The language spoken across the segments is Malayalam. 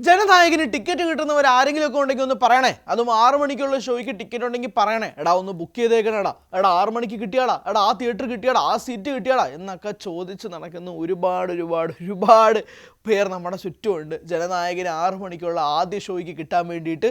ജനനായകന് ടിക്കറ്റ് കിട്ടുന്നവർ ആരെങ്കിലുമൊക്കെ ഉണ്ടെങ്കിൽ ഒന്ന് പറയണേ. അതും 6 മണിക്കുള്ള ഷോയ്ക്ക് ടിക്കറ്റ് ഉണ്ടെങ്കിൽ പറയണേ. എടാ ഒന്ന് ബുക്ക് ചെയ്തേക്കണേടാ, എടാ 6 മണിക്ക് കിട്ടിയാടാ, എടാ ആ തിയേറ്റർ കിട്ടിയാടാ, ആ സീറ്റ് കിട്ടിയാടാ എന്നൊക്കെ ചോദിച്ച് നടക്കുന്ന ഒരുപാട് പേർ നമ്മുടെ ചുറ്റുമുണ്ട്. ജനനായകന് 6 മണിക്കുള്ള ആദ്യ ഷോയ്ക്ക് കിട്ടാൻ വേണ്ടിയിട്ട്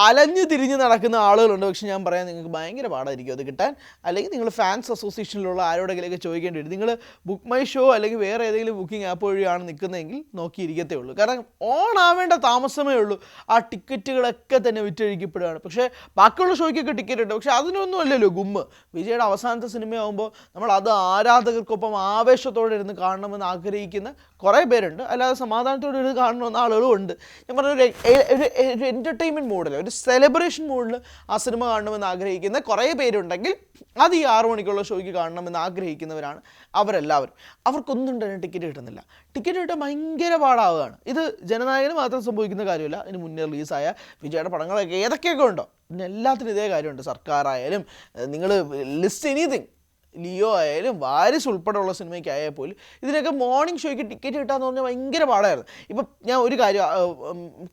അലഞ്ഞു തിരിഞ്ഞ് നടക്കുന്ന ആളുകളുണ്ട്. പക്ഷെ ഞാൻ പറയാം, നിങ്ങൾക്ക് ഭയങ്കര പാടായിരിക്കും അത് കിട്ടാൻ. അല്ലെങ്കിൽ നിങ്ങൾ ഫാൻസ് അസോസിയേഷനിലുള്ള ആരോടെങ്കിലൊക്കെ ചോദിക്കേണ്ടി വരും. നിങ്ങൾ ബുക്ക് മൈ ഷോ അല്ലെങ്കിൽ വേറെ ഏതെങ്കിലും ബുക്കിംഗ് ആപ്പ് വഴിയാണ് നിൽക്കുന്നതെങ്കിൽ നോക്കിയിരിക്കത്തേ ഉള്ളൂ. കാരണം ഓൺ ആവേണ്ട താമസമേ ഉള്ളൂ. ആ ടിക്കറ്റുകളൊക്കെ തന്നെ വിറ്റഴിക്കപ്പെടുകയാണ്. പക്ഷേ ബാക്കിയുള്ള ഷോയ്ക്കൊക്കെ ടിക്കറ്റ് ഉണ്ട്. പക്ഷേ അതിനൊന്നും അല്ലല്ലോ ഗുമ്മ്. വിജയുടെ അവസാനത്തെ സിനിമയാകുമ്പോൾ നമ്മൾ അത് ആരാധകർക്കൊപ്പം ആവേശത്തോടെ ഇരുന്ന് കാണണമെന്ന് ആഗ്രഹിക്കുന്ന കുറേ പേരുണ്ട്. അല്ലാതെ സമാധാനത്തോടെ ഇരുന്ന് കാണണമെന്ന ആളുകളും ഉണ്ട്. ഞാൻ പറഞ്ഞ ഒരു എൻ്റർടൈൻമെൻറ്റ് മോഡിൽ, ഒരു സെലിബ്രേഷൻ മൂഡിൽ ആ സിനിമ കാണണമെന്ന് ആഗ്രഹിക്കുന്ന കുറേ പേരുണ്ടെങ്കിൽ അത് ഈ 6 മണിക്കുള്ള ഷോയ്ക്ക് കാണണമെന്ന് ആഗ്രഹിക്കുന്നവരാണ് അവരെല്ലാവരും. അവർക്കൊന്നും തന്നെ ടിക്കറ്റ് കിട്ടുന്നില്ല. ടിക്കറ്റ് കിട്ടാൻ ഭയങ്കര പാടാവുകയാണ്. ഇത് ജനനായകന് മാത്രം സംഭവിക്കുന്ന കാര്യമില്ല. ഇതിന് മുന്നേ റിലീസായ വിജയുടെ പടങ്ങളൊക്കെ ഏതൊക്കെയൊക്കെ ഉണ്ടോ പിന്നെ എല്ലാത്തിനും ഇതേ കാര്യമുണ്ട്. സർക്കാരായാലും നിങ്ങൾ ലിസ്റ്റ് എനിത്തിങ്, ലിയോ ആയാലും വാരിസ് ഉൾപ്പെടെയുള്ള സിനിമയ്ക്കായാൽ പോലും ഇതിനൊക്കെ മോർണിംഗ് ഷോയ്ക്ക് ടിക്കറ്റ് കിട്ടാന്ന് പറഞ്ഞാൽ ഭയങ്കര പാടായിരുന്നു. ഇപ്പം ഞാൻ ഒരു കാര്യം,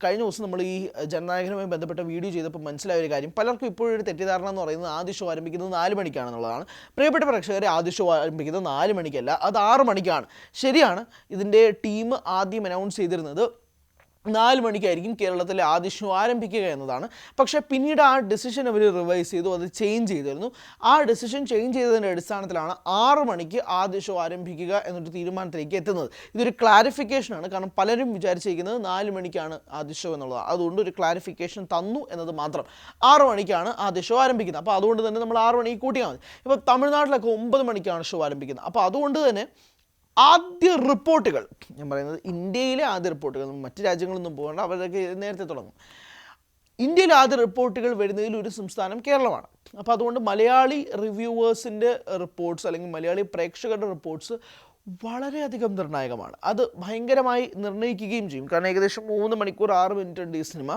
കഴിഞ്ഞ ദിവസം നമ്മൾ ഈ ജനനായകനുമായി ബന്ധപ്പെട്ട വീഡിയോ ചെയ്തപ്പോൾ മനസ്സിലായ ഒരു കാര്യം, പലർക്കും ഇപ്പോഴൊരു തെറ്റിദ്ധാരണ എന്ന് പറയുന്നത് ആദ്യ ഷോ ആരംഭിക്കുന്നത് 4 മണിക്കാണെന്നുള്ളതാണ്. പ്രിയപ്പെട്ട പ്രേക്ഷകരെ, ആദ്യ ഷോ ആരംഭിക്കുന്നത് 4 മണിക്കല്ല, അത് 6 മണിക്കാണ്. ശരിയാണ്, ഇതിൻ്റെ ടീം ആദ്യം അനൗൺസ് ചെയ്തിരുന്നത് 4 മണിക്കായിരിക്കും കേരളത്തിലെ ആദ്യ ഷോ ആരംഭിക്കുക എന്നതാണ്. പക്ഷേ പിന്നീട് ആ ഡിസിഷൻ അവർ റിവൈസ് ചെയ്തു, അത് ചേഞ്ച് ചെയ്തിരുന്നു. ആ ഡിസിഷൻ ചേഞ്ച് ചെയ്തതിൻ്റെ അടിസ്ഥാനത്തിലാണ് 6 മണിക്ക് ആദ്യ ഷോ ആരംഭിക്കുക എന്നൊരു തീരുമാനത്തിലേക്ക് എത്തുന്നത്. ഇതൊരു ക്ലാരിഫിക്കേഷനാണ്. കാരണം പലരും വിചാരിച്ചിരിക്കുന്നത് 4 മണിക്കാണ് ആദ്യ ഷോ എന്നുള്ളതാണ്. അതുകൊണ്ട് ഒരു ക്ലാരിഫിക്കേഷൻ തന്നു എന്നത് മാത്രം. 6 മണിക്കാണ് ആദ്യ ഷോ ആരംഭിക്കുന്നത്. അപ്പോൾ അതുകൊണ്ട് തന്നെ നമ്മൾ 6 മണിക്ക് കൂട്ടിയാൽ മതി. ഇപ്പോൾ തമിഴ്നാട്ടിലൊക്കെ 9 മണിക്കാണ് ഷോ ആരംഭിക്കുന്നത്. അപ്പോൾ അതുകൊണ്ട് തന്നെ ആദ്യ റിപ്പോർട്ടുകൾ, ഞാൻ പറയുന്നത് ഇന്ത്യയിലെ ആദ്യ റിപ്പോർട്ടുകൾ, മറ്റ് രാജ്യങ്ങളൊന്നും പോകേണ്ട, അവരൊക്കെ നേരത്തെ തുടങ്ങും. ഇന്ത്യയിലെ ആദ്യ റിപ്പോർട്ടുകൾ വരുന്നതിൽ ഒരു സംസ്ഥാനം കേരളമാണ്. അപ്പോൾ അതുകൊണ്ട് മലയാളി റിവ്യൂവേഴ്സിൻ്റെ റിപ്പോർട്ട്സ് അല്ലെങ്കിൽ മലയാളി പ്രേക്ഷകരുടെ റിപ്പോർട്ട്സ് വളരെയധികം നിർണായകമാണ്. അത് ഭയങ്കരമായി നിർണ്ണയിക്കുകയും ചെയ്യും. കാരണം ഏകദേശം 3 മണിക്കൂർ 6 മിനിറ്റ് ഉണ്ട് ഈ സിനിമ.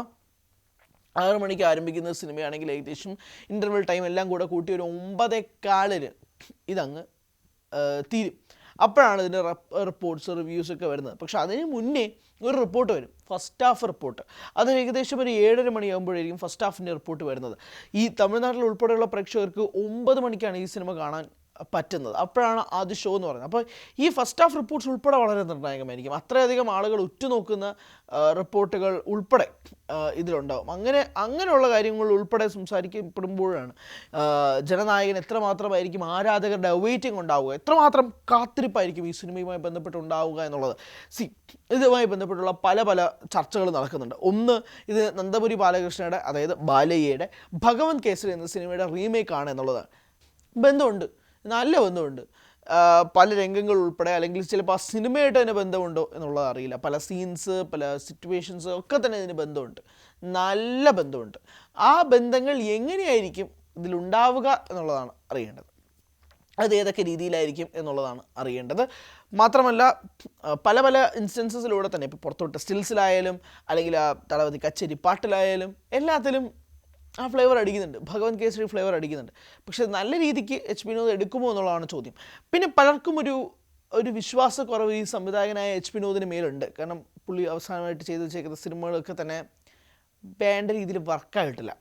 6 മണിക്ക് ആരംഭിക്കുന്ന സിനിമയാണെങ്കിൽ ഏകദേശം ഇൻ്റർവെൽ ടൈം എല്ലാം കൂടെ കൂട്ടി ഒരു 9:15 ഇതങ്ങ് തീരും. അപ്പോഴാണ് ഇതിൻ്റെ റിപ്പോർട്ട്സ്, റിവ്യൂസൊക്കെ വരുന്നത്. പക്ഷേ അതിന് മുന്നേ ഒരു റിപ്പോർട്ട് വരും, ഫസ്റ്റ് ഹാഫ് റിപ്പോർട്ട്. അത് ഏകദേശം ഒരു 7:30 മണിയാകുമ്പോഴായിരിക്കും ഫസ്റ്റ് ഹാഫിൻ്റെ റിപ്പോർട്ട് വരുന്നത്. ഈ തമിഴ്നാട്ടിൽ ഉൾപ്പെടെയുള്ള പ്രേക്ഷകർക്ക് 9 മണിക്കാണ് ഈ സിനിമ കാണാൻ പറ്റുന്നത്. അപ്പോഴാണ് ആദ്യ ഷോ എന്ന് പറയുന്നത്. അപ്പോൾ ഈ ഫസ്റ്റ് ഹാഫ് റിപ്പോർട്ട്സ് ഉൾപ്പെടെ വളരെ നിർണായകമായിരിക്കും. അത്രയധികം ആളുകൾ ഉറ്റുനോക്കുന്ന റിപ്പോർട്ടുകൾ ഉൾപ്പെടെ ഇതിലുണ്ടാവും. അങ്ങനെയുള്ള കാര്യങ്ങൾ ഉൾപ്പെടെ സംസാരിക്കപ്പെടുമ്പോഴാണ് ജനനായകൻ എത്രമാത്രമായിരിക്കും ആരാധകരുടെ അവൈറ്റിംഗ് ഉണ്ടാവുക, എത്രമാത്രം കാത്തിരിപ്പായിരിക്കും ഈ സിനിമയുമായി ബന്ധപ്പെട്ടുണ്ടാവുക എന്നുള്ളത്. ഇതുമായി ബന്ധപ്പെട്ടുള്ള പല ചർച്ചകൾ നടക്കുന്നുണ്ട്. ഒന്ന്, ഇത് നന്ദമുരി ബാലകൃഷ്ണയുടെ, അതായത് ബാലയ്യയുടെ ഭഗവന്ത് കേസരി എന്ന സിനിമയുടെ റീമേക്കാണ് എന്നുള്ളതാണ്. ബന്ധമുണ്ട്, നല്ല ബന്ധമുണ്ട്. പല രംഗങ്ങൾ ഉൾപ്പെടെ, അല്ലെങ്കിൽ ചിലപ്പോൾ ആ സിനിമയായിട്ട് തന്നെ ബന്ധമുണ്ടോ എന്നുള്ളത് അറിയില്ല. പല സീൻസ്, പല സിറ്റുവേഷൻസ് ഒക്കെ തന്നെ ഇതിന് ബന്ധമുണ്ട്, നല്ല ബന്ധമുണ്ട്. ആ ബന്ധങ്ങൾ എങ്ങനെയായിരിക്കും ഇതിലുണ്ടാവുക എന്നുള്ളതാണ് അറിയേണ്ടത്. അത് ഏതൊക്കെ രീതിയിലായിരിക്കും എന്നുള്ളതാണ് അറിയേണ്ടത്. മാത്രമല്ല പല ഇൻസ്റ്റൻസസിലൂടെ തന്നെ, ഇപ്പോൾ പുറത്തോട്ട് സ്റ്റിൽസിലായാലും അല്ലെങ്കിൽ ആ തളപതി കച്ചേരി പാട്ടിലായാലും എല്ലാത്തിലും ആ ഫ്ലേവർ അടിക്കുന്നുണ്ട്, ഭഗവന്ത് കേസരി ഫ്ലേവർ അടിക്കുന്നുണ്ട്. പക്ഷെ നല്ല രീതിക്ക് എച്ച് വിനോദ് എടുക്കുമോ എന്നുള്ളതാണ് ചോദ്യം. പിന്നെ പലർക്കും ഒരു വിശ്വാസക്കുറവ് ഈ സംവിധായകനായ എച്ച് വിനോദിന് മേലുണ്ട്. കാരണം പുള്ളി അവസാനമായിട്ട് ചെയ്തു വെച്ചേക്കുന്ന സിനിമകളൊക്കെ തന്നെ വേണ്ട രീതിയിൽ വർക്കായിട്ടില്ല.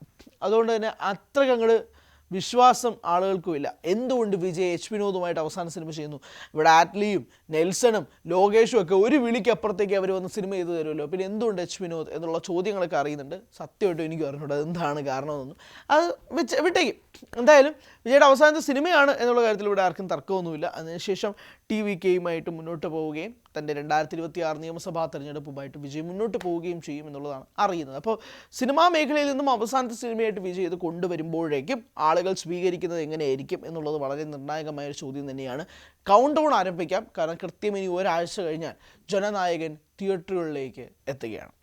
അതുകൊണ്ട് തന്നെ അത്രയ്ക്കങ്ങോട്ട് വിശ്വാസം ആളുകൾക്കുമില്ല. എന്തുകൊണ്ട് വിജയ് എച്ച് വിനോദുമായിട്ട് അവസാന സിനിമ ചെയ്യുന്നു? ഇവിടെ ആറ്റ്ലിയും നെൽസണും ലോകേഷും ഒക്കെ ഒരു വിളിക്ക് അപ്പുറത്തേക്ക് അവർ വന്ന് സിനിമ ചെയ്തു തരുമല്ലോ. പിന്നെ എന്തുകൊണ്ട് എച്ച് വിനോദ് എന്നുള്ള ചോദ്യങ്ങളൊക്കെ അറിയുന്നുണ്ട്. സത്യമായിട്ടും എനിക്ക് അറിഞ്ഞൂടാ എന്താണ് കാരണമെന്നൊന്നും. അത് വിട്ടേക്കും. എന്തായാലും വിജയുടെ അവസാനത്തെ സിനിമയാണ് എന്നുള്ള കാര്യത്തിൽ ഇവിടെ ആർക്കും തർക്കമൊന്നുമില്ല. അതിനുശേഷം TVKയുമായിട്ട് മുന്നോട്ട് പോവുകയും തൻ്റെ 2026 നിയമസഭാ തെരഞ്ഞെടുപ്പുമായിട്ട് വിജയ് മുന്നോട്ട് പോവുകയും ചെയ്യും എന്നുള്ളതാണ് അറിയുന്നത്. അപ്പോൾ സിനിമാ മേഖലയിൽ നിന്നും അവസാനത്തെ സിനിമയായിട്ട് വിജയ് ഇത് കൊണ്ടുവരുമ്പോഴേക്കും ആളുകൾ സ്വീകരിക്കുന്നത് എങ്ങനെയായിരിക്കും എന്നുള്ളത് വളരെ നിർണായകമായൊരു ചോദ്യം തന്നെയാണ്. കൗണ്ട് ഡൗൺ ആരംഭിക്കാം. കാരണം കൃത്യം ഇനി ഒരാഴ്ച കഴിഞ്ഞാൽ ജനനായകൻ തിയേറ്ററുകളിലേക്ക് എത്തുകയാണ്.